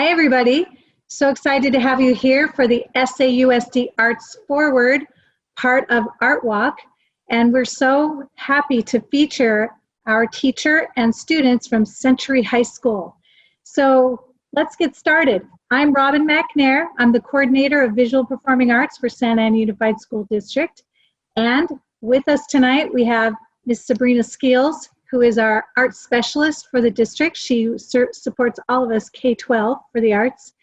Hi, everybody. So excited to have you here for the SAUSD Arts Forward part of Art Walk. And we're so happy to feature our teacher and students from Century High School. So let's get started. I'm Robin McNair. I'm the coordinator of Visual Performing Arts for Santa Ana Unified School District. And with us tonight, we have Ms. Sabrina Skeels, who is our art specialist for the district. She supports all of us K-12 for the arts.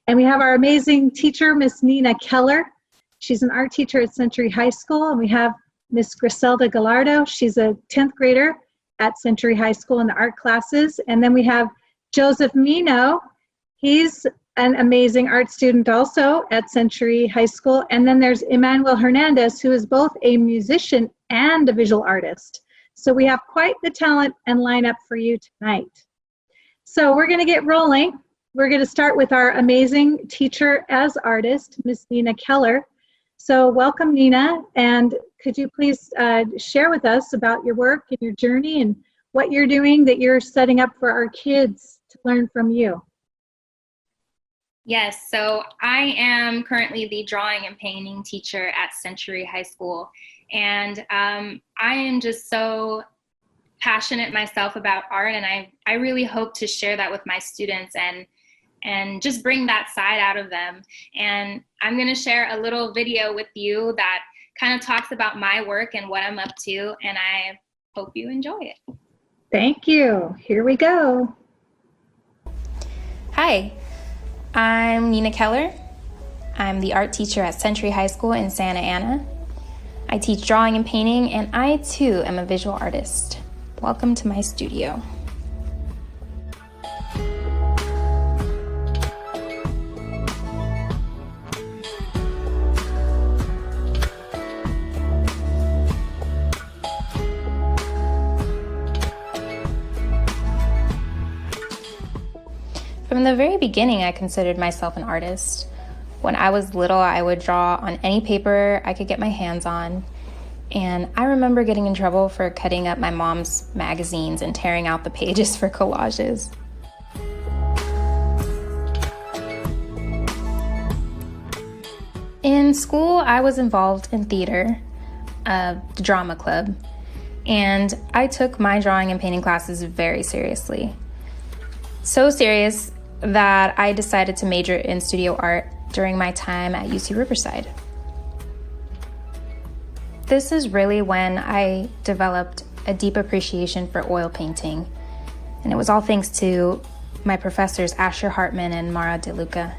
And we have our amazing teacher, Miss Nena Kellar. She's an art teacher at Century High School. And we have Miss Griselda Gallardo. She's a 10th grader at Century High School in the art classes. And then we have Joseph Mino. He's an amazing art student also at Century High School. And then there's Emmanuel Hernandez, who is both a musician and a visual artist. So we have quite the talent and lineup for you tonight. So we're going to get rolling. We're going to start with our amazing teacher as artist, Miss Nena Kellar. So welcome, Nena, and could you please share with us about your work and your journey and what you're doing that you're setting up for our kids to learn from you? Yes, so I am currently the drawing and painting teacher at Century High School. And I am just so passionate myself about art, and I really hope to share that with my students and just bring that side out of them. And I'm going to share a little video with you that kind of talks about my work and what I'm up to, and I hope you enjoy it. Thank you. Here we go. Hi, I'm Nena Kellar. I'm the art teacher at Century High School in Santa Ana. I teach drawing and painting, and I too am a visual artist. Welcome to my studio. From the very beginning, I considered myself an artist. When I was little, I would draw on any paper I could get my hands on. And I remember getting in trouble for cutting up my mom's magazines and tearing out the pages for collages. In school, I was involved in theater, the drama club, and I took my drawing and painting classes very seriously. So serious that I decided to major in studio art during my time at UC Riverside. This is really when I developed a deep appreciation for oil painting, and it was all thanks to my professors Asher Hartman and Mara DeLuca.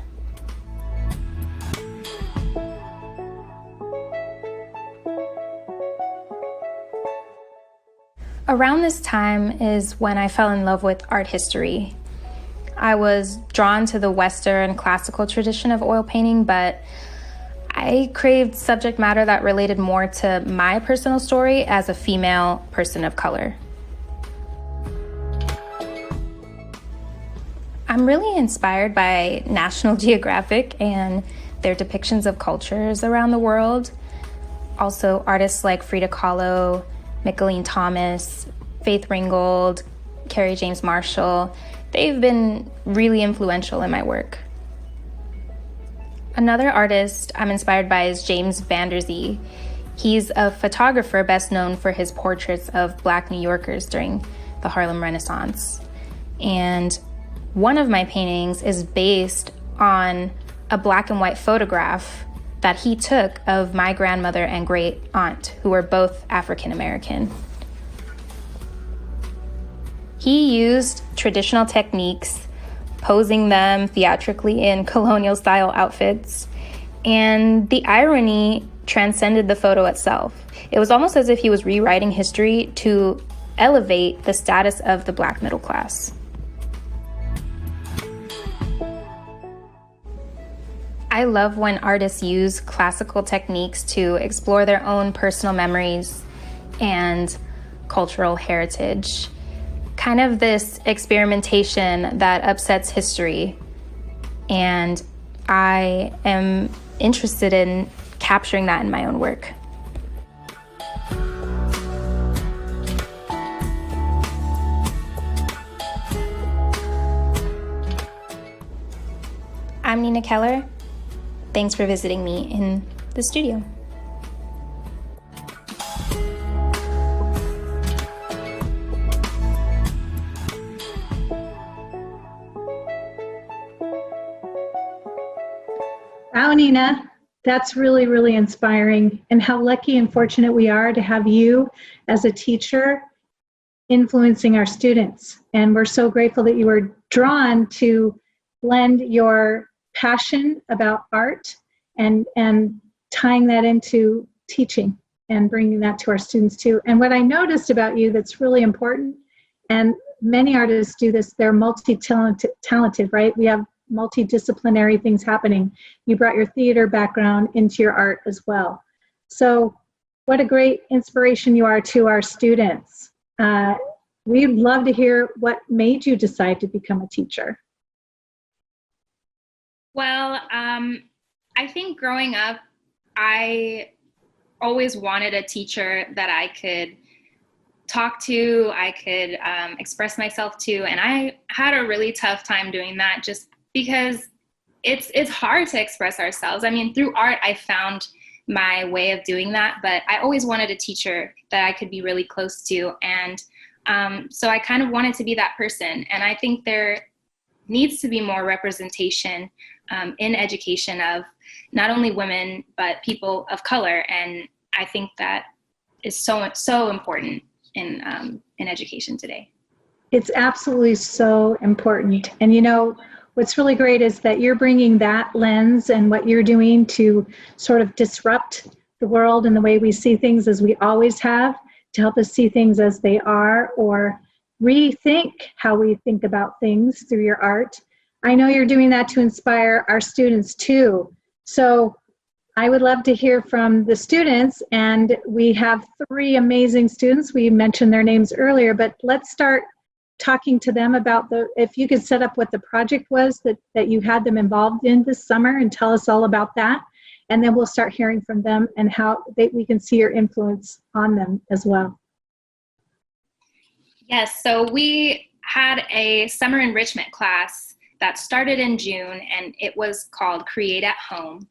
Around this time is when I fell in love with art history. I was drawn to the Western classical tradition of oil painting, but I craved subject matter that related more to my personal story as a female person of color. I'm really inspired by National Geographic and their depictions of cultures around the world. Also, artists like Frida Kahlo, Mickalene Thomas, Faith Ringgold, Carrie James Marshall. They've been really influential in my work. Another artist I'm inspired by is James Van Der Zee. He's a photographer best known for his portraits of Black New Yorkers during the Harlem Renaissance. And one of my paintings is based on a black and white photograph that he took of my grandmother and great aunt, who were both African American. He used traditional techniques, posing them theatrically in colonial style outfits, and the irony transcended the photo itself. It was almost as if he was rewriting history to elevate the status of the Black middle class. I love when artists use classical techniques to explore their own personal memories and cultural heritage. Kind of this experimentation that upsets history. And I am interested in capturing that in my own work. I'm Nena Kellar. Thanks for visiting me in the studio. Wow, Nina, that's really, really inspiring. And how lucky and fortunate we are to have you as a teacher influencing our students. And we're so grateful that you were drawn to blend your passion about art and tying that into teaching and bringing that to our students too. And what I noticed about you that's really important, and many artists do this, they're multi-talented, right? We have multidisciplinary things happening. You brought your theater background into your art as well. So what a great inspiration you are to our students. We'd love to hear what made you decide to become a teacher. Well, I think growing up, I always wanted a teacher that I could talk to, I could express myself to, and I had a really tough time doing that just because it's hard to express ourselves. I mean, through art, I found my way of doing that, but I always wanted a teacher that I could be really close to, and so I kind of wanted to be that person. And I think there needs to be more representation in education of not only women, but people of color. And I think that is so important in education today. It's absolutely so important. And you know, what's really great is that you're bringing that lens and what you're doing to sort of disrupt the world and the way we see things as we always have, to help us see things as they are, or rethink how we think about things through your art. I know you're doing that to inspire our students too. So I would love to hear from the students, and we have 3 amazing students. We mentioned their names earlier, but let's start talking to them about if you could set up what the project was that you had them involved in this summer and tell us all about that. And then we'll start hearing from them and how we can see your influence on them as well. Yes, so we had a summer enrichment class that started in June, and it was called Create at Home.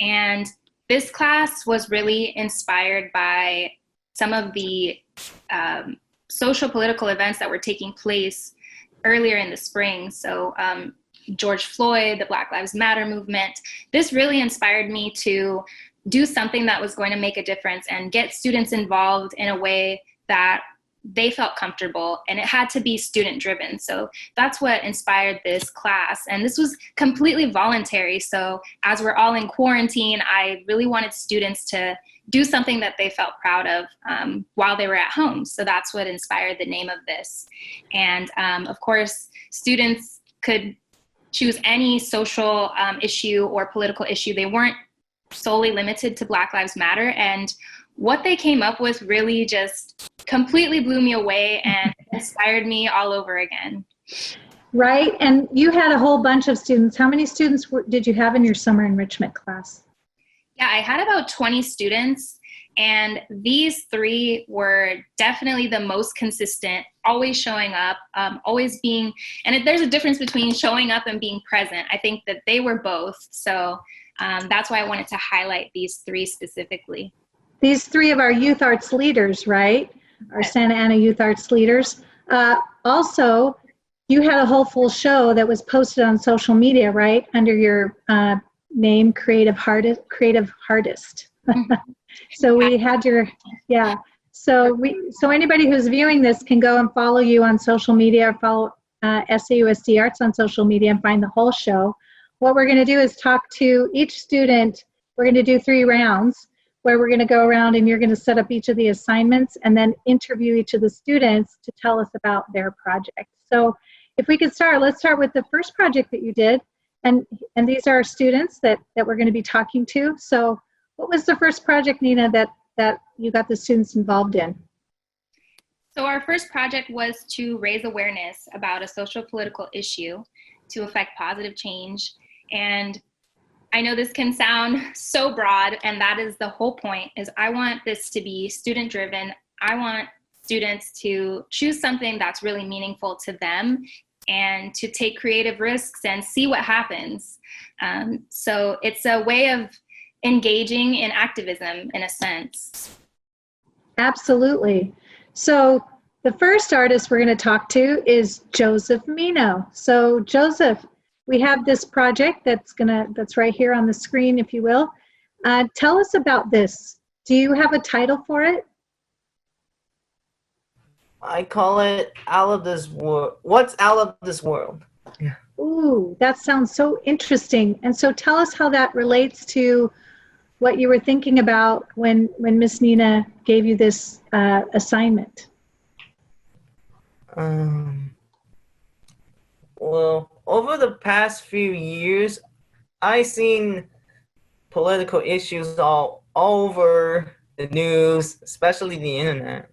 And this class was really inspired by some of the social political events that were taking place earlier in the spring. So George Floyd, the Black Lives Matter movement. This really inspired me to do something that was going to make a difference and get students involved in a way that they felt comfortable, and it had to be student driven. So that's what inspired this class. And this was completely voluntary. So as we're all in quarantine, I really wanted students to do something that they felt proud of while they were at home. So that's what inspired the name of this. And of course, students could choose any social issue or political issue. They weren't solely limited to Black Lives Matter. And what they came up with really just completely blew me away and inspired me all over again. Right, and you had a whole bunch of students. How many students did you have in your summer enrichment class? Yeah, I had about 20 students, and these 3 were definitely the most consistent, always showing up, always being, and there's a difference between showing up and being present. I think that they were both, so that's why I wanted to highlight these 3 specifically. These 3 of our youth arts leaders, right? Our Santa Ana youth arts leaders. Also, you had a whole full show that was posted on social media, right? Under your name, Creative Hardest. So we had your, yeah. So anybody who's viewing this can go and follow you on social media, or follow SAUSD Arts on social media and find the whole show. What we're going to do is talk to each student. We're going to do 3 rounds where we're going to go around and you're going to set up each of the assignments and then interview each of the students to tell us about their project. So if we could start, let's start with the first project that you did. And these are our students that we're going to be talking to. So what was the first project, Nina, that you got the students involved in? So our first project was to raise awareness about a social political issue to affect positive change. And I know this can sound so broad, and that is the whole point, is I want this to be student driven. I want students to choose something that's really meaningful to them and to take creative risks and see what happens. So it's a way of engaging in activism in a sense. Absolutely. So the first artist we're going to talk to is Joseph Mino. So Joseph, we have this project that's right here on the screen, if you will. Tell us about this. Do you have a title for it? I call it Out of This World. What's Out of This World? Yeah. Ooh, that sounds so interesting. And so tell us how that relates to what you were thinking about when Miss Nena gave you this assignment. Well, over the past few years, I've seen political issues all over the news, especially the internet.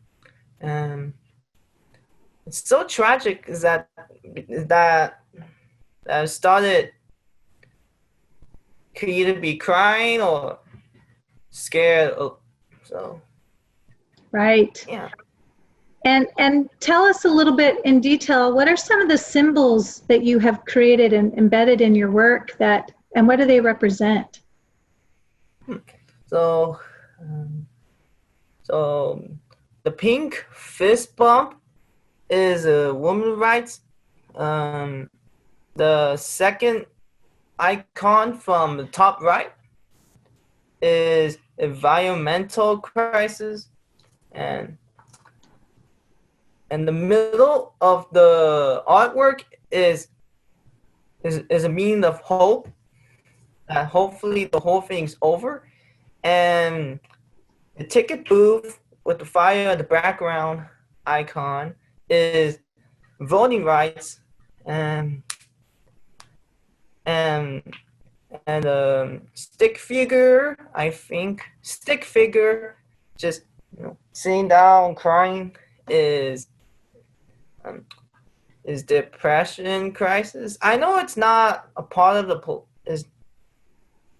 It's so tragic is that I started could either be crying or scared. So Right. yeah. And tell us a little bit in detail, what are some of the symbols that you have created and embedded in your work and what do they represent? So the pink fist bump is a women's rights. The second icon from the top right is environmental crisis, and the middle of the artwork is a meaning of hope, that hopefully the whole thing's over, and the ticket booth with the fire in the background icon is voting rights, and stick figure, just sitting down crying is depression crisis. I know it's not a part of the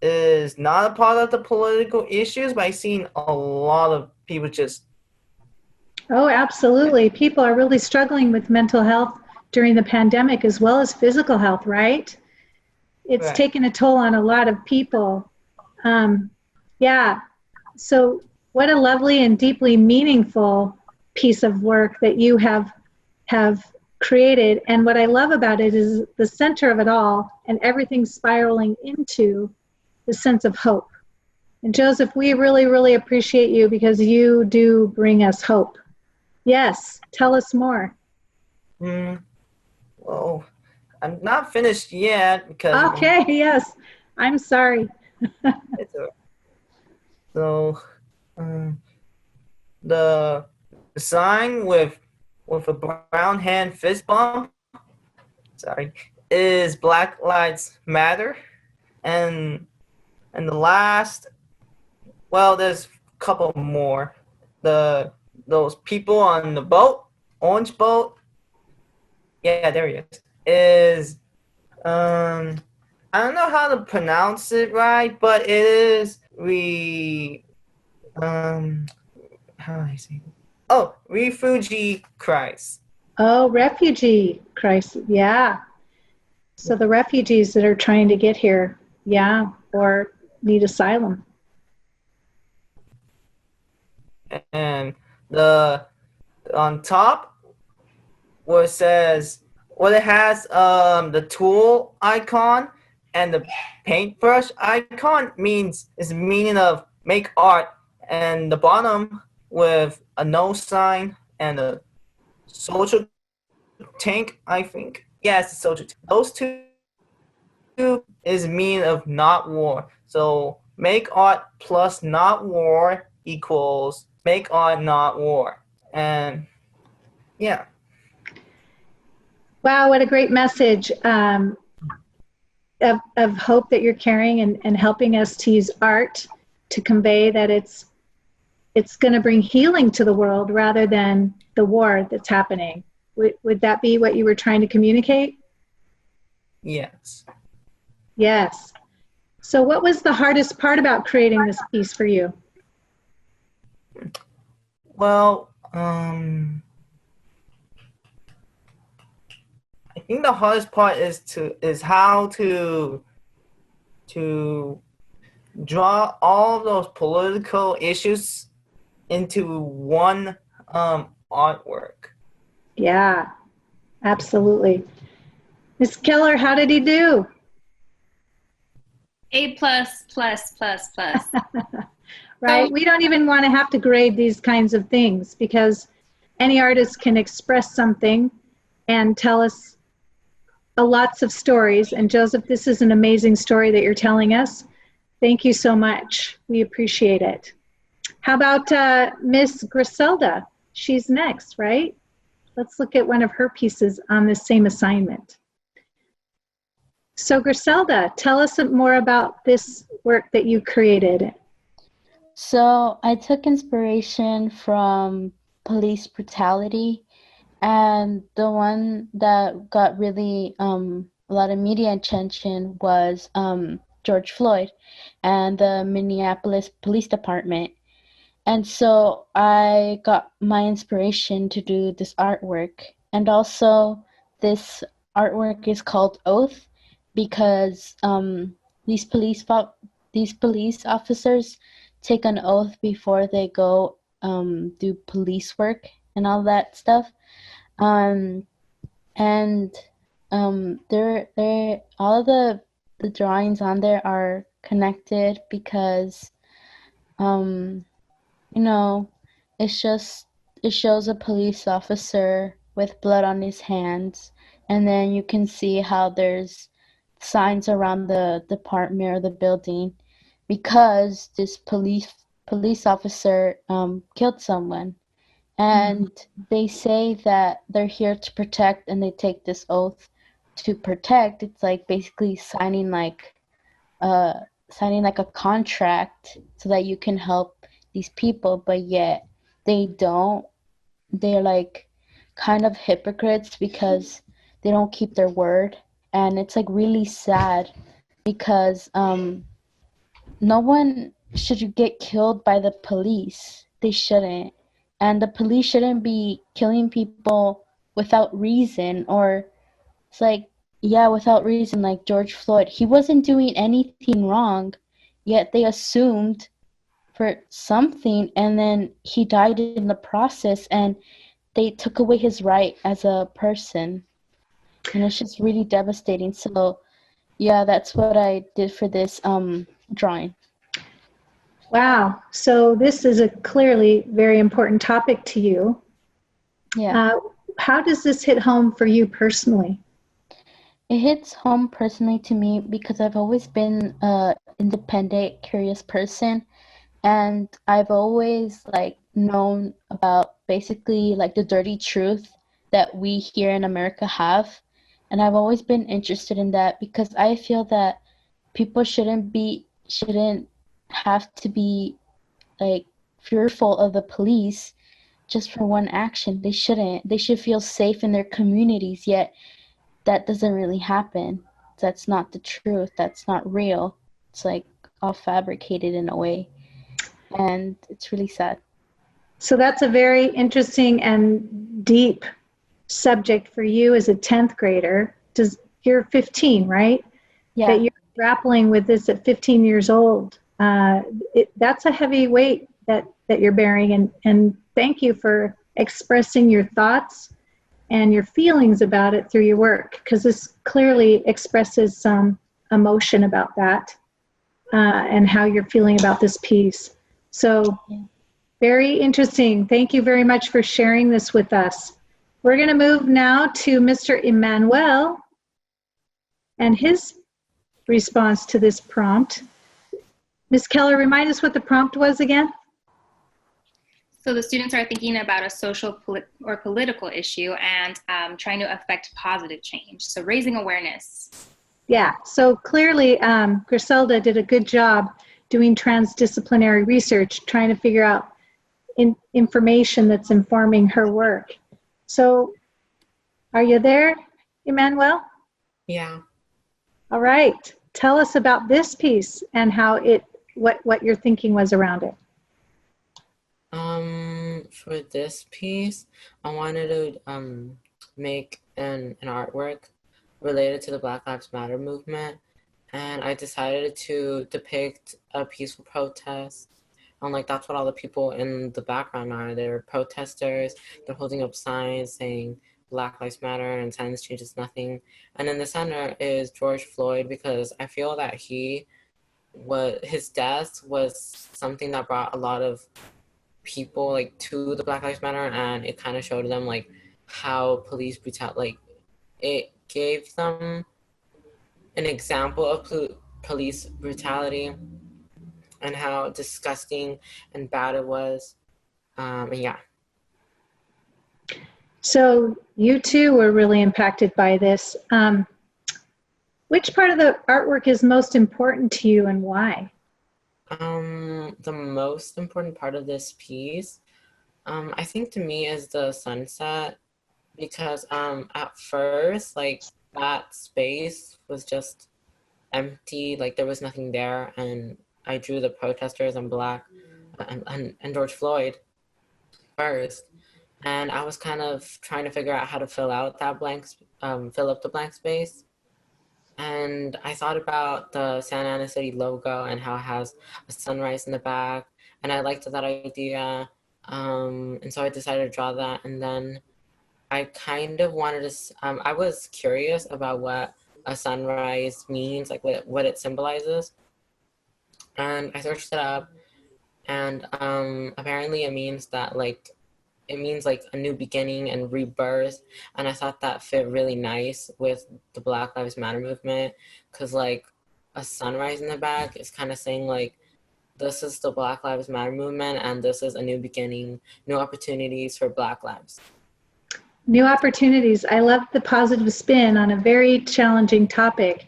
is not a part of the political issues, but I've seen a lot of people just. Oh, absolutely. People are really struggling with mental health during the pandemic as well as physical health, right? It's Right. taken a toll on a lot of people. Yeah. So what a lovely and deeply meaningful piece of work that you have created. And what I love about it is the center of it all and everything spiraling into the sense of hope. And Joseph, we really, really appreciate you because you do bring us hope. Yes, tell us more. Well, I'm not finished yet because. Okay, yes. I'm sorry. It's a, so, the sign with a brown hand fist bump, is Black Lives Matter, and the last, well, there's a couple more. Those people on the boat, orange boat. Yeah, there he is. I don't know how to pronounce it right, but it is how do I say it? Oh, refugee crisis. Oh, refugee crisis. Yeah. So the refugees that are trying to get here, yeah, or need asylum. And on top where it has the tool icon and the paintbrush icon is the meaning of make art, and the bottom with a no sign and a social tank, I think. Yes, social tank. Those two is meaning of not war. So make art plus not war equals make art not war. And yeah. Wow, what a great message of hope that you're carrying and helping us to use art to convey that it's going to bring healing to the world rather than the war that's happening. Would that be what you were trying to communicate? Yes. Yes. So what was the hardest part about creating this piece for you? Well, I think the hardest part is how to draw all of those political issues into one artwork. Yeah, absolutely. Miss Kellar, how did he do? A plus plus plus plus. Right? We don't even want to have to grade these kinds of things because any artist can express something and tell us lots of stories. And Joseph, this is an amazing story that you're telling us. Thank you so much. We appreciate it. How about Miss Griselda? She's next, right? Let's look at one of her pieces on this same assignment. So Griselda, tell us more about this work that you created. So I took inspiration from police brutality, and the one that got really a lot of media attention was George Floyd and the Minneapolis Police Department. And so I got my inspiration to do this artwork. And also this artwork is called Oath because these police officers take an oath before they go do police work and all that stuff. And they're all the drawings on there are connected because you know, it shows a police officer with blood on his hands, and then you can see how there's signs around the department or the building because this police officer killed someone. And they say that they're here to protect, and they take this oath to protect. It's like basically signing like a contract so that you can help these people, but yet they don't. They're like kind of hypocrites because they don't keep their word, and it's like really sad because no one should get killed by the police. They shouldn't, and the police shouldn't be killing people without reason, or it's like, yeah, without reason. Like George Floyd, he wasn't doing anything wrong, yet they assumed for something, and then he died in the process, and they took away his right as a person, and it's just really devastating. So yeah, that's what I did for this drawing. Wow. So this is a clearly very important topic to you. Yeah. How does this hit home for you personally? It hits home personally to me because I've always been a independent, curious person, and I've always like known about basically like the dirty truth that we here in America have, and I've always been interested in that because I feel that people shouldn't have to be like fearful of the police just for one action. They shouldn't. They should feel safe in their communities, yet that doesn't really happen. That's not the truth. That's not real. It's like all fabricated in a way, and it's really sad. So that's a very interesting and deep subject for you as a 10th grader. You're 15, right? Yeah. That you're grappling with this at 15 years old. That's a heavy weight that you're bearing, and thank you for expressing your thoughts and your feelings about it through your work, because this clearly expresses some emotion about that and how you're feeling about this piece. So very interesting. Thank you very much for sharing this with us. We're going to move now to Mr. Emmanuel and his response to this prompt. Ms. Kellar, remind us what the prompt was again? So the students are thinking about a social or political issue and trying to affect positive change. So raising awareness. Yeah, so clearly Griselda did a good job doing transdisciplinary research, trying to figure out information that's informing her work. So are you there, Emmanuel? Yeah. All right. Tell us about this piece and how what your thinking was around it. For this piece, I wanted to make an artwork related to the Black Lives Matter movement, and I decided to depict a peaceful protest. And like that's what all the people in the background are. They're protesters. They're holding up signs saying Black Lives Matter and silence changes nothing. And in the center is George Floyd, because I feel that his death was something that brought a lot of people like to the Black Lives Matter, and it kind of showed them like how police brutality, like it gave them an example of police brutality and how disgusting and bad it was. And yeah. So you too were really impacted by this. Which part of the artwork is most important to you and why? The most important part of this piece, I think to me is the sunset, because at first, like that space was just empty, like there was nothing there, and I drew the protesters and Black and George Floyd first, and I was kind of trying to figure out how to fill out that fill up the blank space. And I thought about the Santa Ana City logo and how it has a sunrise in the back, and I liked that idea. And so I decided to draw that, and then I kind of wanted to. I was curious about what a sunrise means, like what it symbolizes, and I searched it up, and apparently it means that it means like a new beginning and rebirth, and I thought that fit really nice with the Black Lives Matter movement, because like a sunrise in the back is kind of saying like this is the Black Lives Matter movement and this is a new beginning, new opportunities for Black lives. New opportunities. I love the positive spin on a very challenging topic.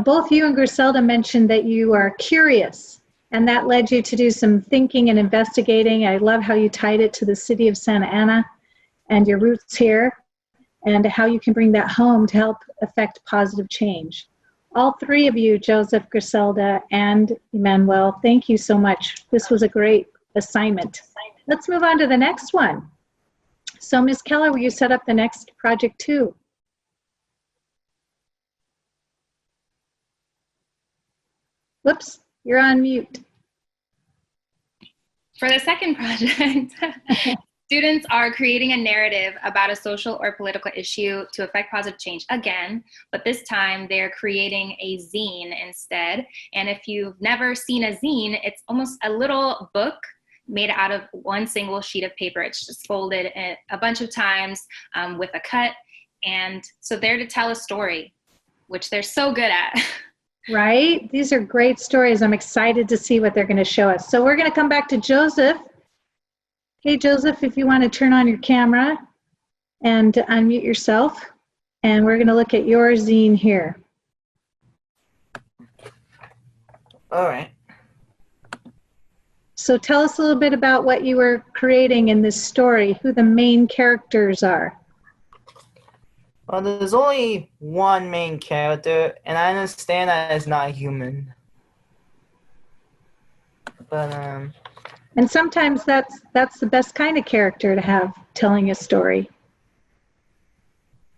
Both you and Griselda mentioned that you are curious, and that led you to do some thinking and investigating. I love how you tied it to the city of Santa Ana and your roots here, and how you can bring that home to help affect positive change. All three of you, Joseph, Griselda, and Emmanuel, thank you so much. This was a great assignment. Let's move on to the next one. So Ms. Kellar, will you set up the next project too? Whoops, you're on mute. For the second project, students are creating a narrative about a social or political issue to affect positive change again, but this time they're creating a zine instead. And if you've never seen a zine, it's almost a little book made out of one single sheet of paper. It's just folded a bunch of times with a cut. And so they're to tell a story, which they're so good at. Right? These are great stories. I'm excited to see what they're going to show us. So we're going to come back to Joseph. Hey, Joseph, if you want to turn on your camera and unmute yourself, and we're going to look at your zine here. All right. So tell us a little bit about what you were creating in this story, who the main characters are. Well, there's only one main character, and I understand that it's not human. But And sometimes that's the best kind of character to have telling a story.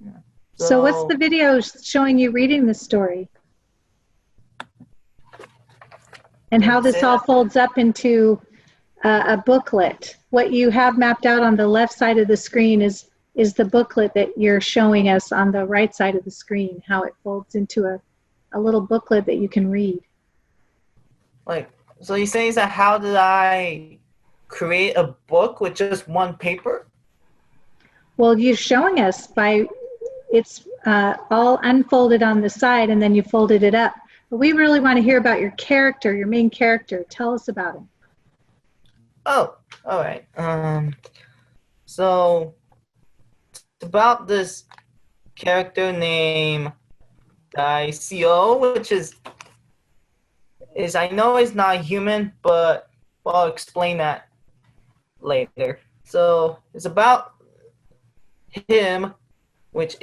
Yeah. So what's the video showing you reading the story? And how this all folds up into a booklet. What you have mapped out on the left side of the screen is the booklet that you're showing us on the right side of the screen, how it folds into a little booklet that you can read. So you're saying that how did I create a book with just one paper? Well, you're showing us by, it's all unfolded on the side and then you folded it up. But we really want to hear about your character, your main character. Tell us about him. Oh, all right. So it's about this character named ICO, which is I know it's not human, but I'll explain that later. So it's about him, which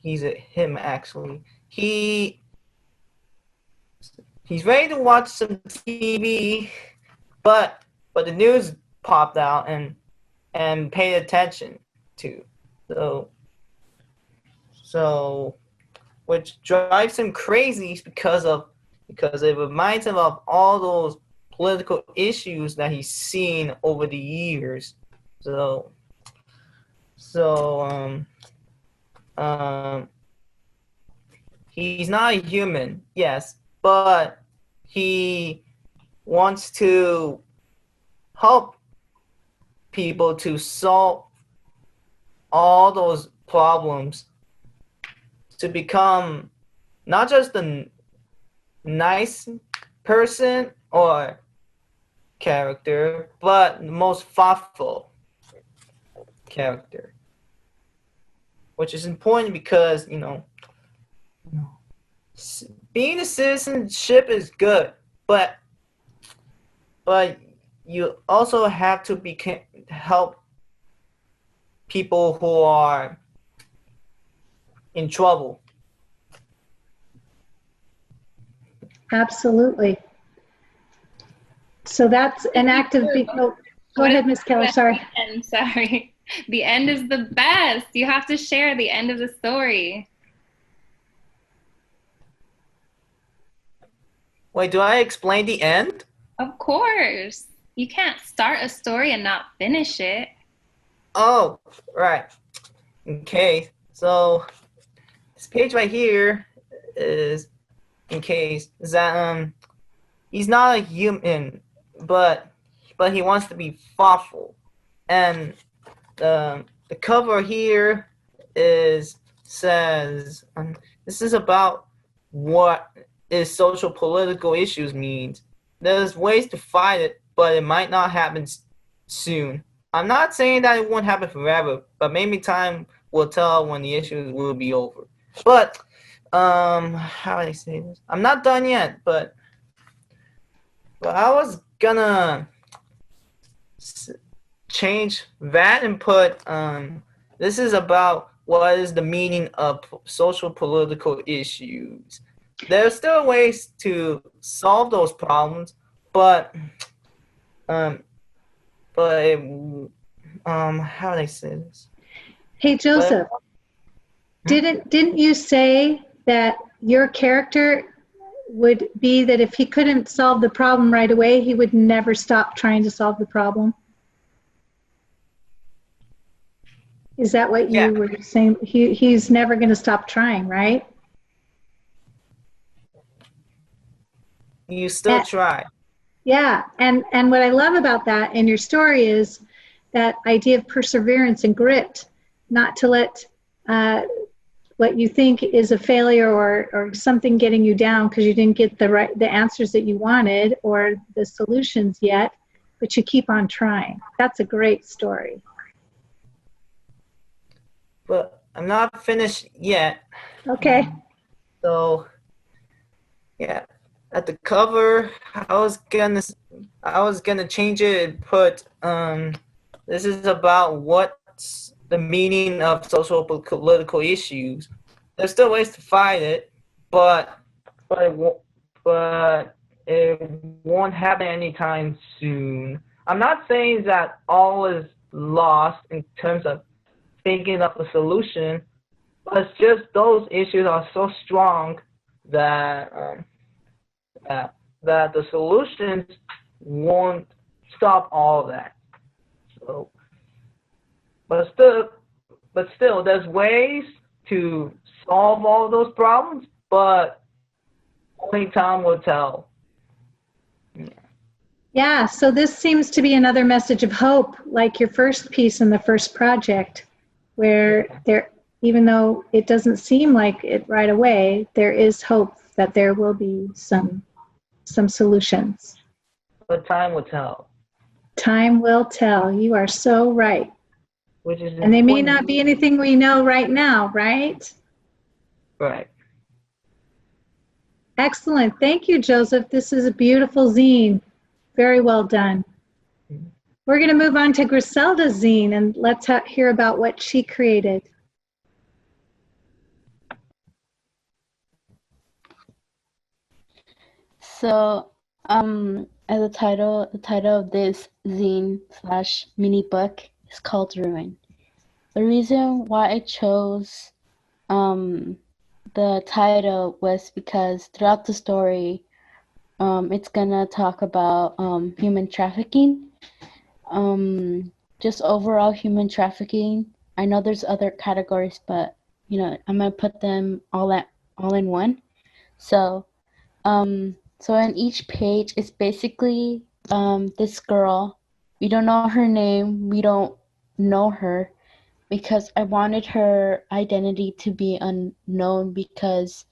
he's a him actually. He's ready to watch some TV, but the news popped out and paid attention to. So which drives him crazy because it reminds him of all those political issues that he's seen over the years. So he's not a human, yes, but he wants to help people to solve all those problems, to become not just a nice person or character, but the most thoughtful character, which is important because being a citizenship is good, but you also have to help people who are in trouble. Absolutely. So that's an act of go ahead, Miss Kellar. Sorry. Sorry. The end is the best. You have to share the end of the story. Wait, do I explain the end? Of course. You can't start a story and not finish it. Oh, right. Okay, so this page right here is that he's not a human, but he wants to be thoughtful, and the cover here says this is about what is social political issues means. There's ways to fight it, but it might not happen soon. I'm not saying that it won't happen forever, but maybe time will tell when the issues will be over. But how do I say this? I'm not done yet, but I was gonna change that and put this is about what is the meaning of social political issues. There are still ways to solve those problems, but how do I say this? Hey, Joseph, didn't you say that your character would be that if he couldn't solve the problem right away, he would never stop trying to solve the problem? Is that what you were saying? He's never going to stop trying, right? You still try. Yeah, and what I love about that in your story is that idea of perseverance and grit, not to let what you think is a failure or something getting you down because you didn't get the answers that you wanted or the solutions yet, but you keep on trying. That's a great story. But I'm not finished yet. Okay. So yeah, at the cover, I was gonna change it and put this is about what's the meaning of social political issues. There's still ways to fight it, but it won't happen anytime soon. I'm not saying that all is lost in terms of thinking of a solution, but it's just those issues are so strong that that the solutions won't stop all that. So, but still, there's ways to solve all those problems, but only time will tell. Yeah, so this seems to be another message of hope, like your first piece in the first project, where even though it doesn't seem like it right away, there is hope that there will be some solutions. But time will tell. Time will tell. You are so right. Which is and they may not be anything we know right now, right? Right. Excellent. Thank you, Joseph. This is a beautiful zine. Very well done. We're going to move on to Griselda's zine, and let's hear about what she created. So, as the title of this zine / mini book is called Ruin. The reason why I chose the title was because throughout the story, it's gonna talk about human trafficking, um, just overall human trafficking. I know there's other categories, but I'm gonna put them all in one. So, so in each page, it's basically this girl. We don't know her name. We don't know her because I wanted her identity to be unknown because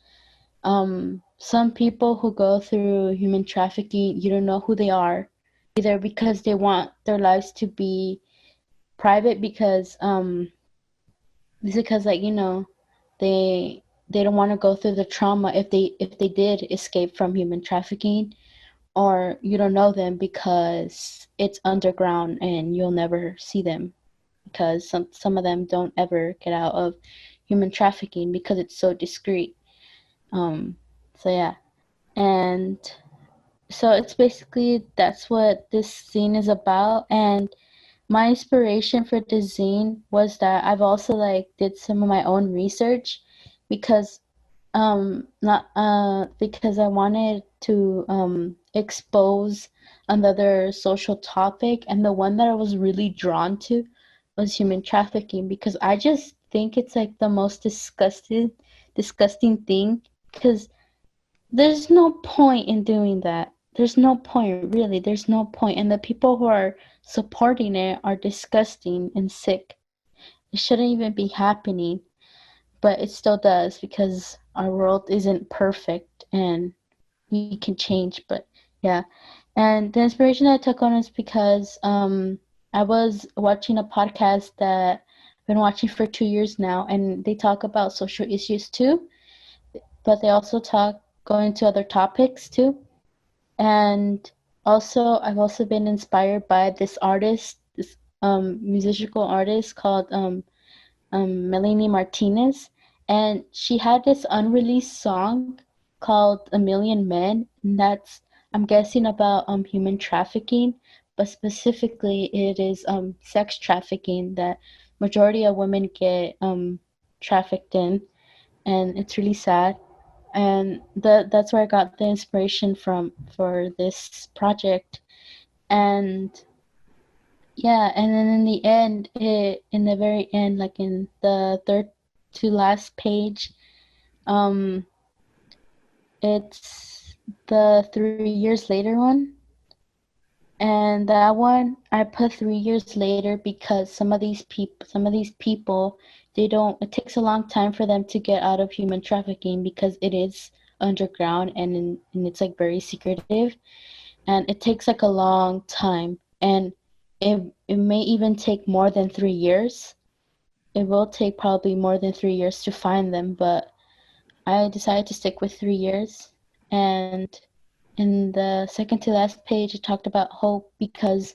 some people who go through human trafficking, you don't know who they are, either because they want their lives to be private because like they don't want to go through the trauma if they did escape from human trafficking, or you don't know them because it's underground and you'll never see them because some of them don't ever get out of human trafficking because it's so discreet. Um, so yeah, and so it's basically that's what this scene is about. And my inspiration for this zine was that I've also like did some of my own research because not because I wanted to expose another social topic, and the one that I was really drawn to was human trafficking because I just think it's like the most disgusting thing because there's no point in doing that. There's no point, really. There's no point. And the people who are supporting it are disgusting and sick. It shouldn't even be happening, but it still does because our world isn't perfect and we can change. But yeah. And the inspiration I took on is because I was watching a podcast that I've been watching for 2 years now, and they talk about social issues too, but they also go into other topics too. And also, I've also been inspired by this artist, this musical artist called Melanie Martinez, and she had this unreleased song called "A Million Men," and that's I'm guessing about human trafficking, but specifically it is sex trafficking that majority of women get trafficked in, and it's really sad. And that's where I got the inspiration from for this project. And yeah, and then in the end, in the very end, like in the third to last page, um, it's the 3 years later one. And that one, I put 3 years later because some of these people, they don't. It takes a long time for them to get out of human trafficking because it is underground and it's like very secretive, and it takes like a long time, and it may even take more than 3 years. It will take probably more than 3 years to find them, but I decided to stick with 3 years. And in the second to last page, it talked about hope because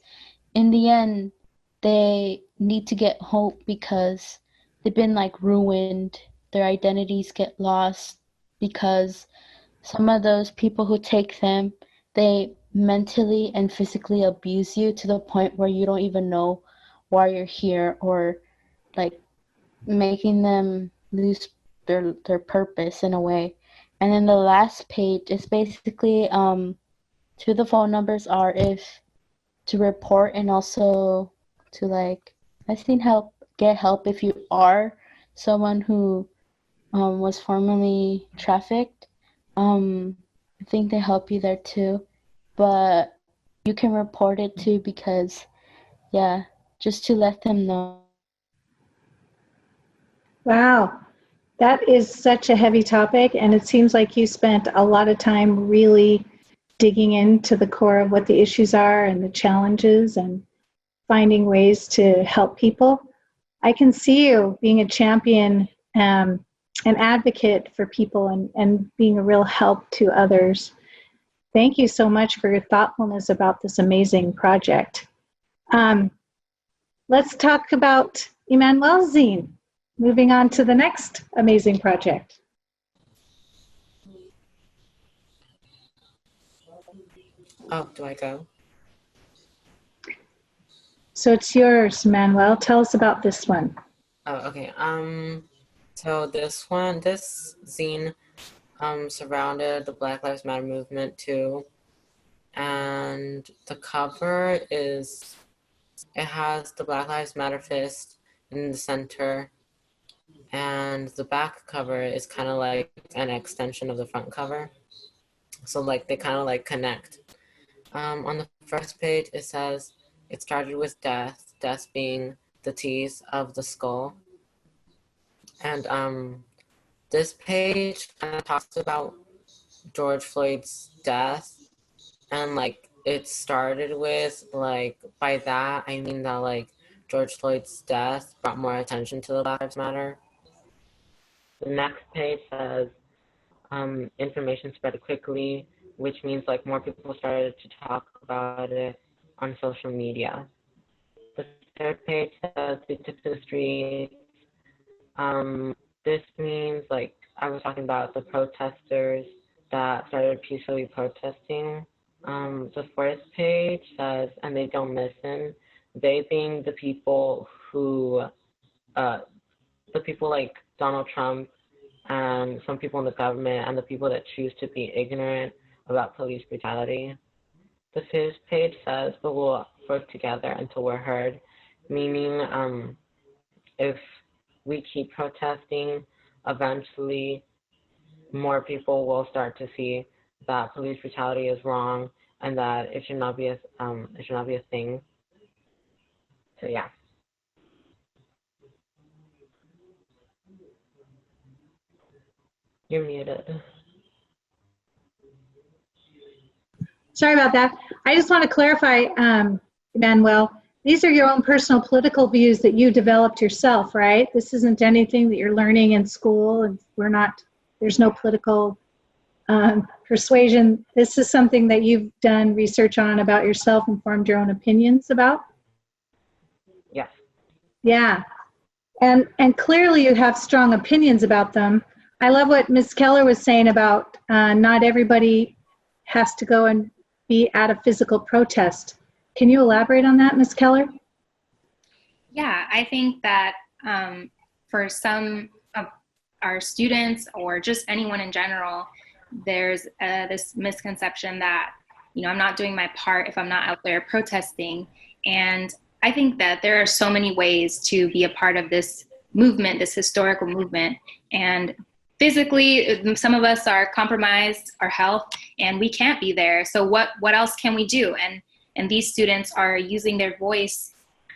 in the end, they need to get hope because they've been like ruined. Their identities get lost because some of those people who take them, they mentally and physically abuse you to the point where you don't even know why you're here, or like making them lose their purpose in a way. And then the last page is basically two of the phone numbers are if to report, and also to like get help if you are someone who was formerly trafficked. I think they help you there too, but you can report it too because, yeah, just to let them know. Wow, that is such a heavy topic, and it seems like you spent a lot of time really digging into the core of what the issues are and the challenges and finding ways to help people. I can see you being a champion, an advocate for people, and being a real help to others. Thank you so much for your thoughtfulness about this amazing project. Um, let's talk about Emmanuel's zine. Moving on to the next amazing project. Oh, do I go? So it's yours, Manuel. Tell us about this one. Oh, okay. So this zine surrounded the Black Lives Matter movement too. And the cover it has the Black Lives Matter fist in the center. And the back cover is kind of like an extension of the front cover. So like they kind of like connect. On the first page, it says, it started with death being the teeth of the skull. And this page kind of talks about George Floyd's death. And like it started with, like, by that, I mean that like George Floyd's death brought more attention to the Black Lives Matter. The next page says, information spread quickly, which means like more people started to talk about it on social media. The third page says we took to the streets. This means, like I was talking about, the protesters that started peacefully protesting. The fourth page says, and they don't listen. They being the people who, the people like Donald Trump and some people in the government and the people that choose to be ignorant about police brutality. The fifth page says, but we'll work together until we're heard, meaning if we keep protesting, eventually more people will start to see that police brutality is wrong and that it should not be a thing. So yeah. You're muted. Sorry about that. I just want to clarify, Manuel, these are your own personal political views that you developed yourself, right? This isn't anything that you're learning in school, and there's no political persuasion. This is something that you've done research on about yourself and formed your own opinions about? Yes. Yeah. And clearly you have strong opinions about them. I love what Ms. Kellar was saying about not everybody has to go and be at a physical protest. Can you elaborate on that, Ms. Kellar? Yeah, I think that for some of our students or just anyone in general, there's this misconception that, I'm not doing my part if I'm not out there protesting. And I think that there are so many ways to be a part of this movement, this historical movement. And physically, some of us are compromised, our health, and we can't be there. So what else can we do? And these students are using their voice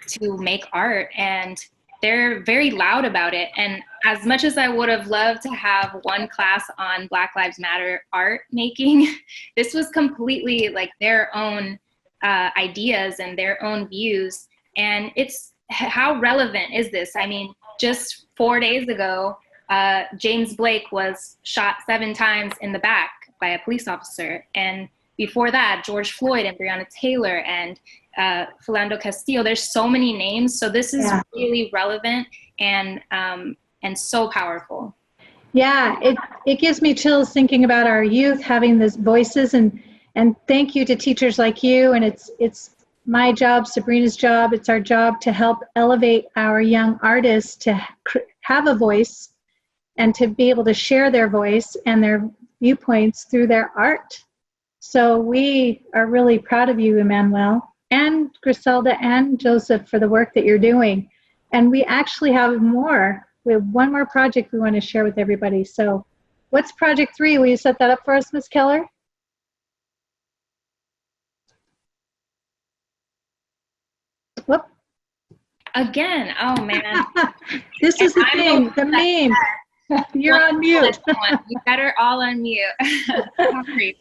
to make art, and they're very loud about it. And as much as I would have loved to have one class on Black Lives Matter art making, this was completely like their own ideas and their own views. And it's, how relevant is this? I mean, just 4 days ago, James Blake was shot 7 times in the back by a police officer. And before that, George Floyd and Breonna Taylor and Philando Castillo. There's so many names. So this is really relevant and so powerful. Yeah, it gives me chills thinking about our youth having these voices, and thank you to teachers like you. And it's my job, Sabrina's job, it's our job to help elevate our young artists to have a voice and to be able to share their voice and their viewpoints through their art. So we are really proud of you, Emmanuel, and Griselda and Joseph, for the work that you're doing. And we actually have more. We have one more project we want to share with everybody. So what's project 3? Will you set that up for us, Ms. Kellar? Whoop. Again, oh man. This is the thing, the meme. You're on mute. You better all unmute.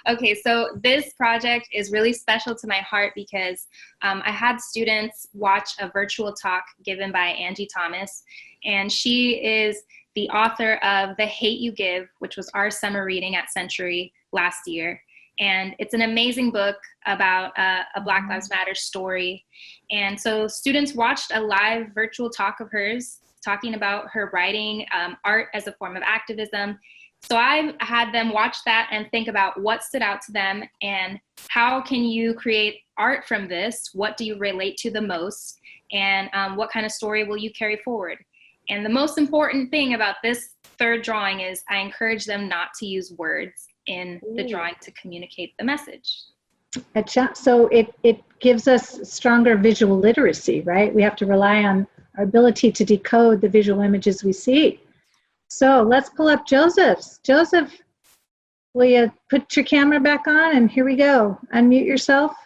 Okay, so this project is really special to my heart because I had students watch a virtual talk given by Angie Thomas, and she is the author of The Hate You Give, which was our summer reading at Century last year. And it's an amazing book about a Black Lives Matter story. And so students watched a live virtual talk of hers talking about her writing, art as a form of activism. So I had them watch that and think about what stood out to them and how can you create art from this? What do you relate to the most? And what kind of story will you carry forward? And the most important thing about this third drawing is I encourage them not to use words in the drawing to communicate the message. So it gives us stronger visual literacy, right? We have to rely on our ability to decode the visual images we see. So let's pull up Joseph's. Joseph, will you put your camera back on? And here we go. Unmute yourself.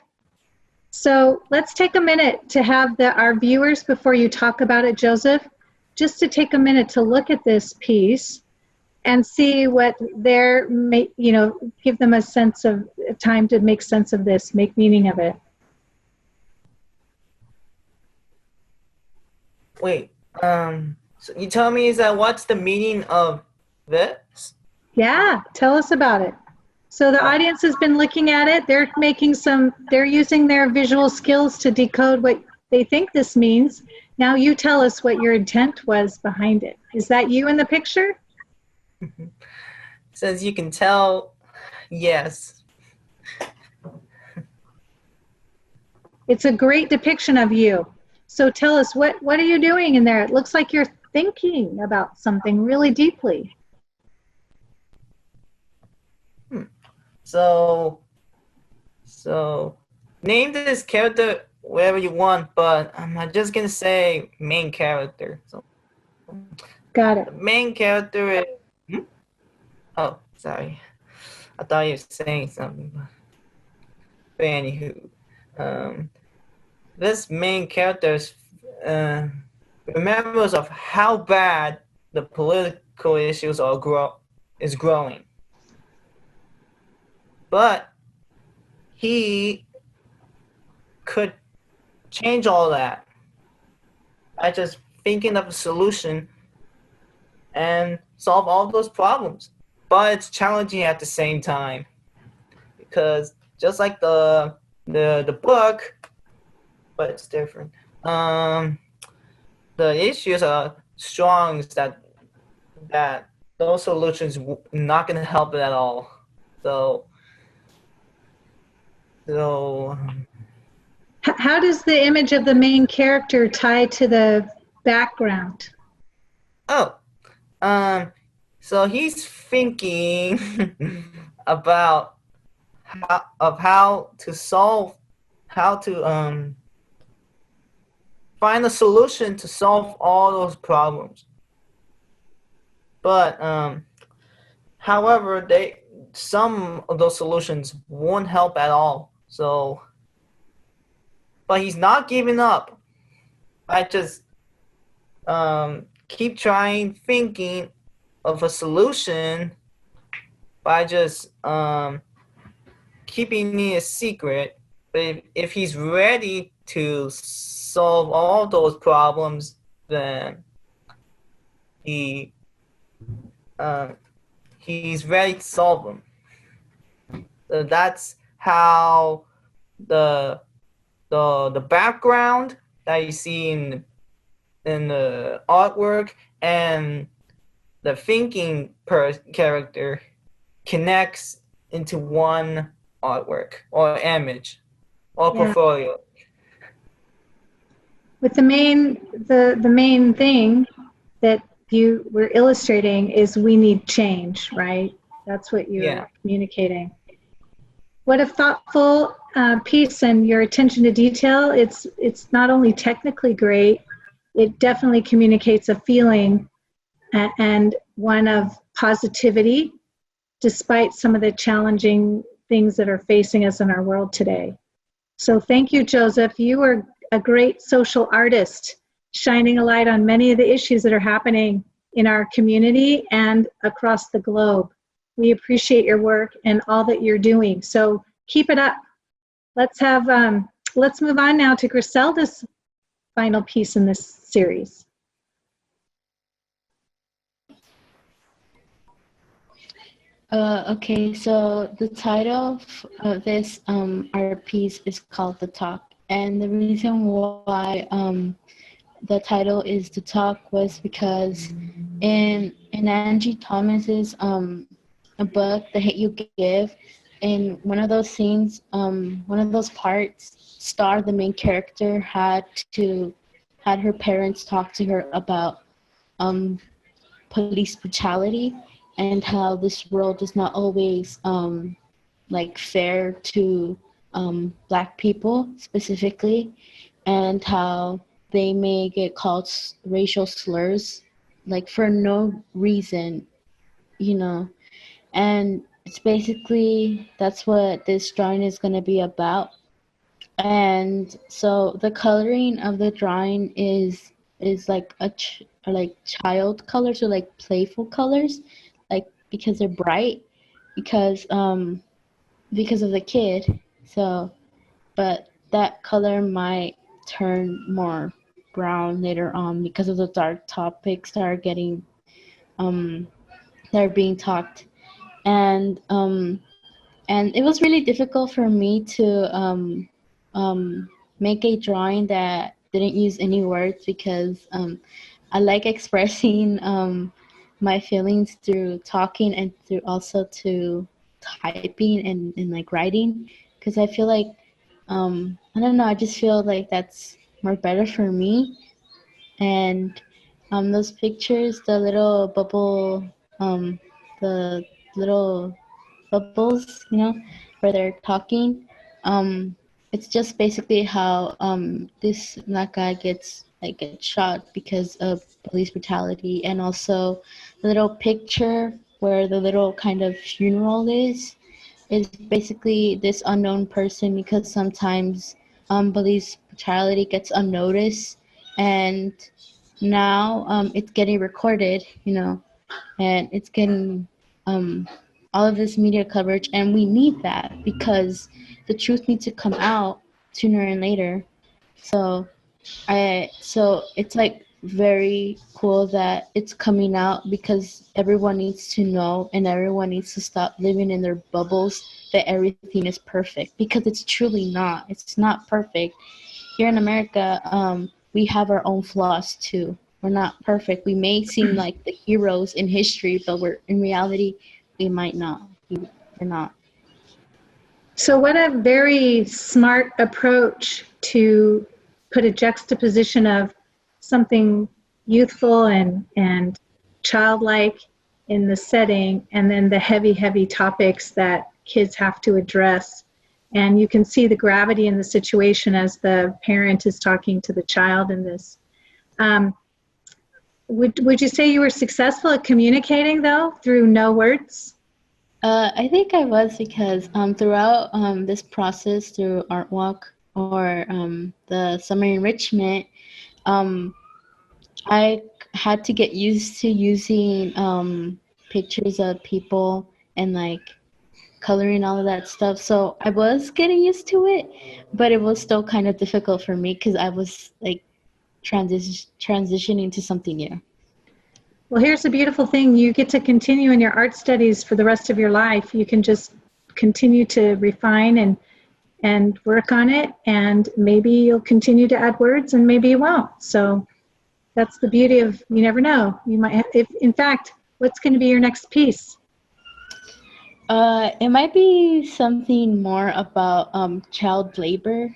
So let's take a minute to have our viewers, before you talk about it, Joseph, just to take a minute to look at this piece and see what give them a sense of time to make sense of this, make meaning of it. Wait, so you tell me, is that what's the meaning of this? Yeah, tell us about it. So the audience has been looking at it. They're using their visual skills to decode what they think this means. Now you tell us what your intent was behind it. Is that you in the picture? Says you can tell, yes. It's a great depiction of you. So tell us, what are you doing in there? It looks like you're thinking about something really deeply. So name this character whatever you want, but I'm just gonna say main character. So Got it. the main character is. Oh, sorry. I thought you were saying something. But anywho, this main character remembers of how bad the political issues is growing. But he could change all that by just thinking of a solution and solve all those problems. But it's challenging at the same time, because just like the book, but it's different. The issues are strong, that those solutions not going to help it at all. So How does the image of the main character tie to the background? So he's thinking about how to find a solution to solve all those problems. But however, some of those solutions won't help at all. So, but he's not giving up. I just keep trying, thinking of a solution by just keeping it a secret. But if he's ready to solve all those problems, then he's ready to solve them. So that's how the background that you see in the artwork and the thinking character connects into one artwork or image or portfolio. With the main thing that you were illustrating is we need change, right? That's what you're communicating. What a thoughtful piece, and your attention to detail. It's not only technically great, it definitely communicates a feeling and one of positivity, despite some of the challenging things that are facing us in our world today. So thank you, Joseph. You are a great social artist, shining a light on many of the issues that are happening in our community and across the globe. We appreciate your work and all that you're doing. So keep it up. Let's move on now to Griselda's final piece in this series. Okay, so the title of this art piece is called The Talk. And the reason why the title is The Talk was because in Angie Thomas's a book, The Hate You Give, in one of those scenes, one of those parts, Star, the main character, had her parents talk to her about um, police brutality and how this world is not always like fair to Black people specifically, and how they may get called racial slurs like for no reason, you know. And it's basically that's what this drawing is going to be about. And so the coloring of the drawing is like like child colors, or like playful colors, like because they're bright, because of the kid. So but that color might turn more brown later on because of the dark topics that are getting um that are being talked. And and it was really difficult for me to make a drawing that didn't use any words, because I like expressing my feelings through talking and through also to typing and like writing, because I feel like I don't know, I just feel like that's more better for me. And those pictures, the little bubble, the little bubbles, you know, where they're talking. Um, it's just basically how this black guy gets shot because of police brutality, and also the little picture where the little kind of funeral is basically this unknown person, because sometimes police brutality gets unnoticed, and now it's getting recorded, you know, and it's getting all of this media coverage, and we need that because the truth needs to come out sooner and later. So so it's like very cool that it's coming out, because everyone needs to know and everyone needs to stop living in their bubbles that everything is perfect, because it's truly not. It's not perfect. Here in America, we have our own flaws too. We're not perfect. We may seem like the heroes in history, but we're in reality we might not. We're not. So, what a very smart approach to put a juxtaposition of something youthful and childlike in the setting, and then the heavy topics that kids have to address. And you can see the gravity in the situation as the parent is talking to the child in this. Would you say you were successful at communicating, though, through no words? I think I was, because throughout this process, through Art Walk or the summer enrichment, um, I had to get used to using pictures of people and like coloring all of that stuff. So I was getting used to it, but it was still kind of difficult for me because I was like transitioning to something new. Well, here's the beautiful thing. You get to continue in your art studies for the rest of your life. You can just continue to refine and work on it, and maybe you'll continue to add words and maybe you won't. So that's the beauty of, you never know. You might have, if in fact, what's going to be your next piece? It might be something more about child labor,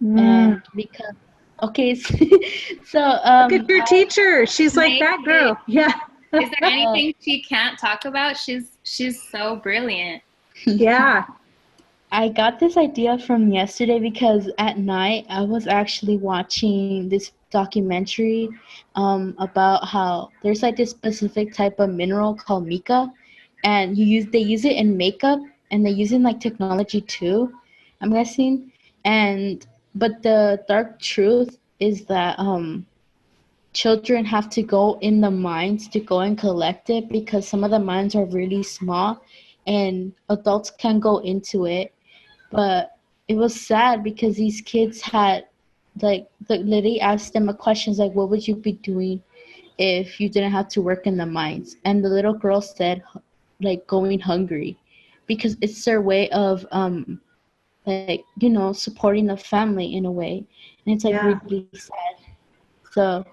and because okay, so Look at your teacher. She's like that girl. Yeah. Is there anything she can't talk about? She's so brilliant. Yeah. I got this idea from yesterday because at night I was actually watching this documentary about how there's like this specific type of mineral called mica, and they use it in makeup, and they use it in like technology too, I'm guessing. And but the dark truth is that children have to go in the mines to go and collect it, because some of the mines are really small and adults can go into it. But it was sad because these kids had like literally asked them a question like, what would you be doing if you didn't have to work in the mines? And the little girl said like going hungry, because it's their way of like, you know, supporting the family in a way. And it's like Yeah. really sad. So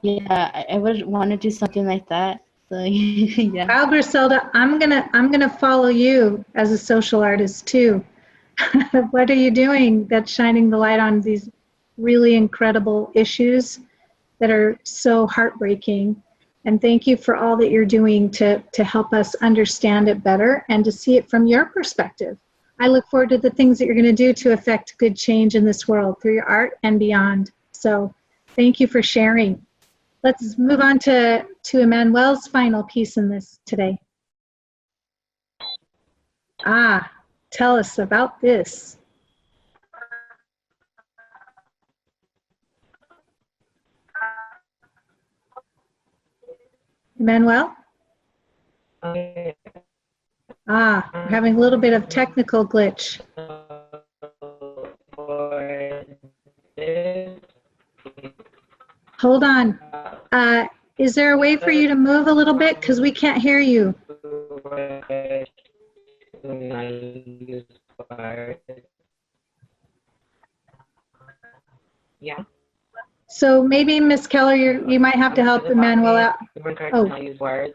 yeah, I would want to do something like that. So yeah. Well, Griselda, I'm gonna follow you as a social artist too. What are you doing that's shining the light on these really incredible issues that are so heartbreaking? And thank you for all that you're doing to help us understand it better and to see it from your perspective. I look forward to the things that you're going to do to affect good change in this world through your art and beyond. So thank you for sharing. Let's move on to Emmanuel's final piece in this today. Tell us about this. Emmanuel? Okay. We're having a little bit of technical glitch. Hold on. Is there a way for you to move a little bit? Because we can't hear you. Yeah. So maybe, Miss Keller, you might have to help Emmanuel out. Oh. Use words.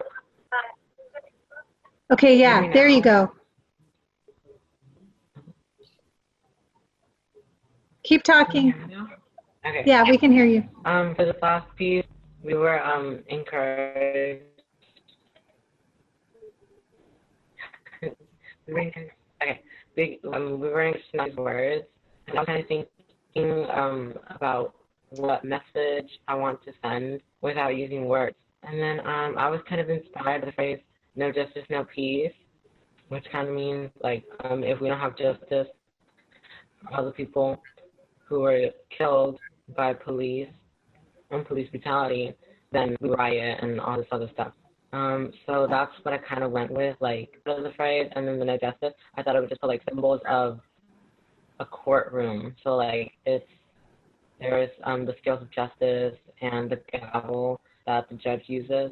Okay, yeah, there you go. Keep talking. Okay. Yeah, we can hear you. For the last piece, we were encouraged. We were encouraged to use words, and I was kind of thinking about what message I want to send without using words. And then I was kind of inspired by the phrase "no justice, no peace," which kind of means like if we don't have justice for all the people who were killed by police and police brutality, then we riot and all this other stuff. So that's what I kind of went with, like the phrase, and then the no justice. I thought it would just put like symbols of a courtroom. So like there's the scales of justice and the gavel that the judge uses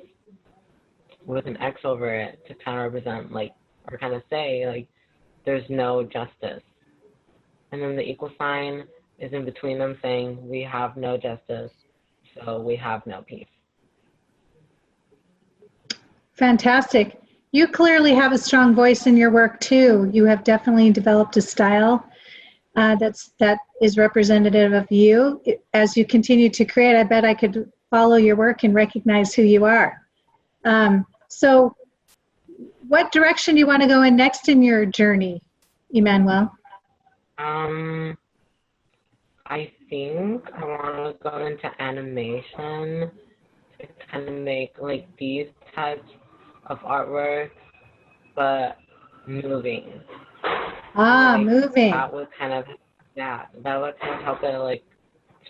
with an X over it to kind of represent like, or kind of say like, there's no justice. And then the equal sign is in between them saying we have no justice, so we have no peace. Fantastic. You clearly have a strong voice in your work too. You have definitely developed a style that is representative of you. As you continue to create, I bet I could follow your work and recognize who you are. So what direction do you want to go in next in your journey, Emmanuel? I think I want to go into animation to kind of make like these types of artwork, but moving. Moving. That would kind of, that would kind of help it like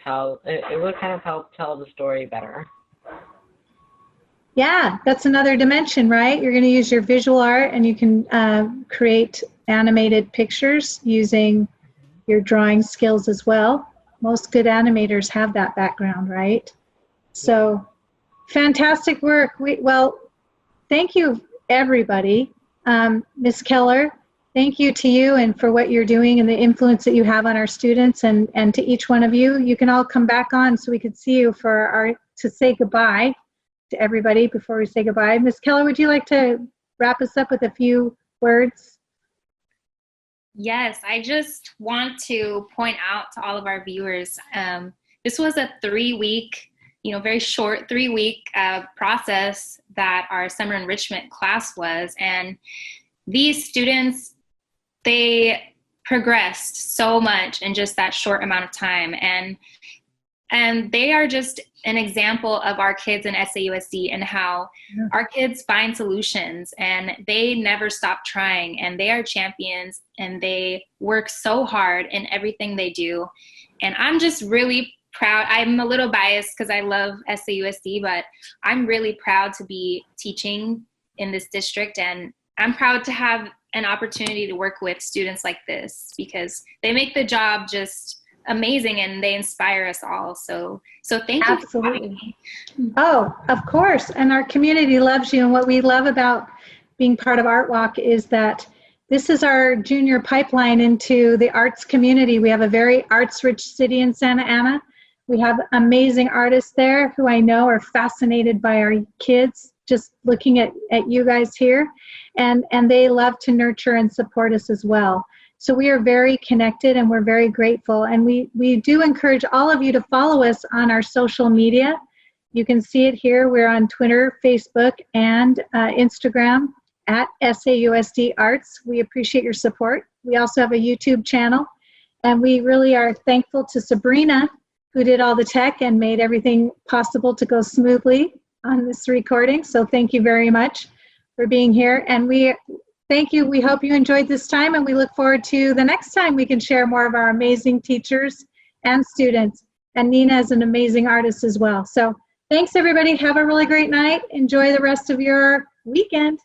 it would kind of help tell the story better. Yeah, that's another dimension, right? You're going to use your visual art and you can create animated pictures using your drawing skills as well. Most good animators have that background, right? So fantastic work. Well, thank you, everybody. Ms. Keller, thank you to you and for what you're doing and the influence that you have on our students, and to each one of you. You can all come back on so we could see you to say goodbye to everybody before we say goodbye. Ms. Keller, would you like to wrap us up with a few words? Yes, I just want to point out to all of our viewers, this was a 3-week, very short 3-week process that our summer enrichment class was. And these students, they progressed so much in just that short amount of time. And they are just an example of our kids in SAUSD and how our kids find solutions and they never stop trying, and they are champions and they work so hard in everything they do. And I'm just really proud. I'm a little biased because I love SAUSD, but I'm really proud to be teaching in this district, and I'm proud to have an opportunity to work with students like this because they make the job just amazing and they inspire us all. So thank you. Absolutely. Oh, of course. And our community loves you. And what we love about being part of Art Walk is that this is our junior pipeline into the arts community. We have a very arts-rich city in Santa Ana. We have amazing artists there who I know are fascinated by our kids, just looking at you guys here. And they love to nurture and support us as well. So we are very connected and we're very grateful. And we do encourage all of you to follow us on our social media. You can see it here. We're on Twitter, Facebook, and Instagram at SAUSD Arts. We appreciate your support. We also have a YouTube channel, and we really are thankful to Sabrina, who did all the tech and made everything possible to go smoothly on this recording. So thank you very much for being here. And we thank you. We hope you enjoyed this time, and we look forward to the next time we can share more of our amazing teachers and students. And Nena is an amazing artist as well. So thanks, everybody. Have a really great night. Enjoy the rest of your weekend.